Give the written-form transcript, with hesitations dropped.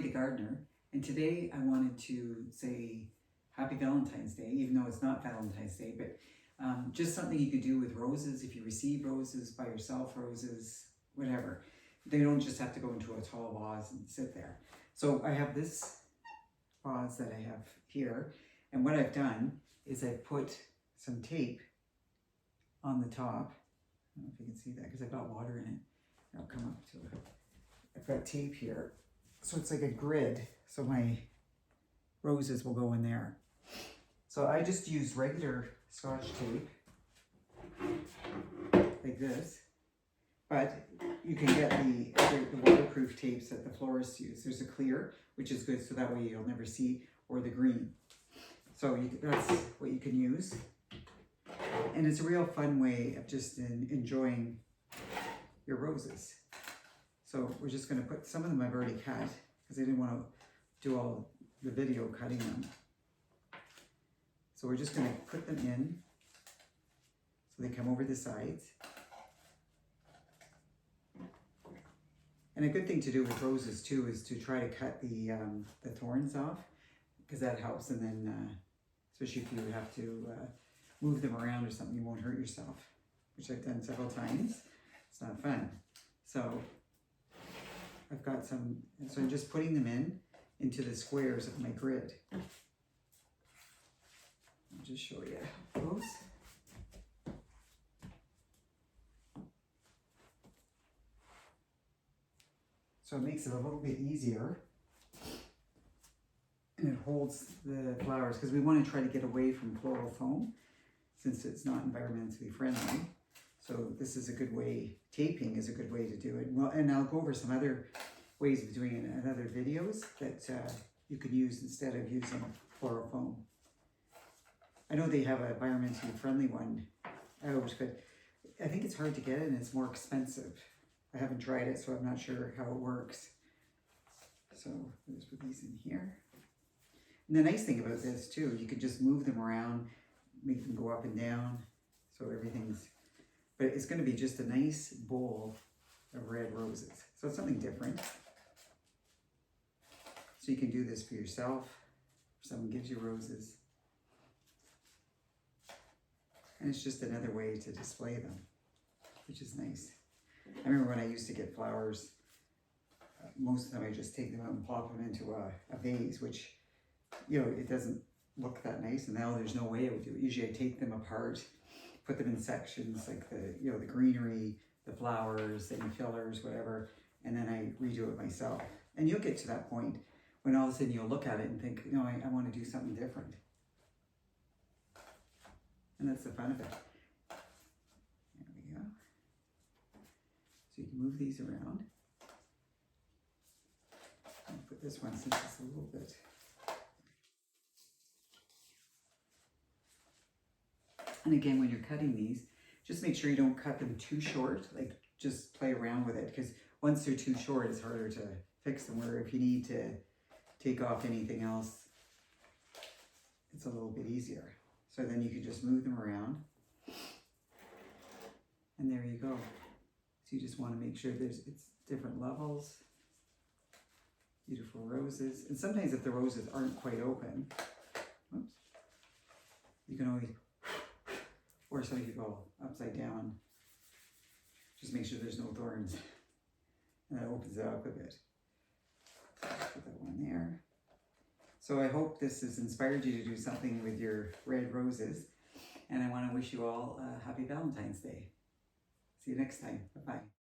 the Gardener, and today I wanted to say Happy Valentine's Day, even though it's not Valentine's Day, but just something you could do with roses. If you receive roses, buy yourself roses, whatever. They don't just have to go into a tall vase and sit there. So I have this vase that I have here, and what I've done is I've put some tape on the top. I don't know if you can see that because I've got water in it. I'll come up to it. I've got tape here. So it's like a grid. So my roses will go in there. So I just use regular Scotch tape, like this. But you can get the waterproof tapes that the florists use. There's a clear, which is good, so that way you'll never see, or the green. So that's what you can use. And it's a real fun way of just enjoying your roses. So we're just going to put, some of them I've already cut because I didn't want to do all the video cutting them. So we're just going to put them in so they come over the sides. And a good thing to do with roses too is to try to cut the thorns off, because that helps. And then especially if you have to move them around or something, you won't hurt yourself, which I've done several times. It's not fun. So I've got some, so I'm just putting them into the squares of my grid. I'll just show you how close. So it makes it a little bit easier, and it holds the flowers, because we want to try to get away from floral foam since it's not environmentally friendly. So this is a good way, taping is a good way to do it. Well, and I'll go over some other ways of doing it in other videos that you can use instead of using floral foam. I know they have an environmentally friendly one, but I think it's hard to get and it's more expensive. I haven't tried it, so I'm not sure how it works. So I'll just put these in here. And the nice thing about this too, you could just move them around, make them go up and down, so everything's, but it's going to be just a nice bowl of red roses. So it's something different. So you can do this for yourself, if someone gives you roses. And it's just another way to display them, which is nice. I remember when I used to get flowers, most of the time I just take them out and plop them into a vase, which, you know, it doesn't look that nice. And now there's no way I would do it. Usually I take them apart, put them in sections, like the greenery, the flowers, any fillers, whatever, and then I redo it myself. And you'll get to that point when all of a sudden you'll look at it and think, you know, I want to do something different. And that's the fun of it. There we go. So you can move these around. I'll put this one since it's a little bit. And again, when you're cutting these, just make sure you don't cut them too short. Like, just play around with it, because once they're too short, it's harder to fix them. Where if you need to take off anything else, it's a little bit easier. So then you can just move them around. And there you go. So you just want to make sure it's different levels. Beautiful roses. And sometimes if the roses aren't quite open, whoops, you can always, or some you go upside down. Just make sure there's no thorns. And that opens it up a bit. Put that one there. So I hope this has inspired you to do something with your red roses. And I want to wish you all a happy Valentine's Day. See you next time. Bye-bye.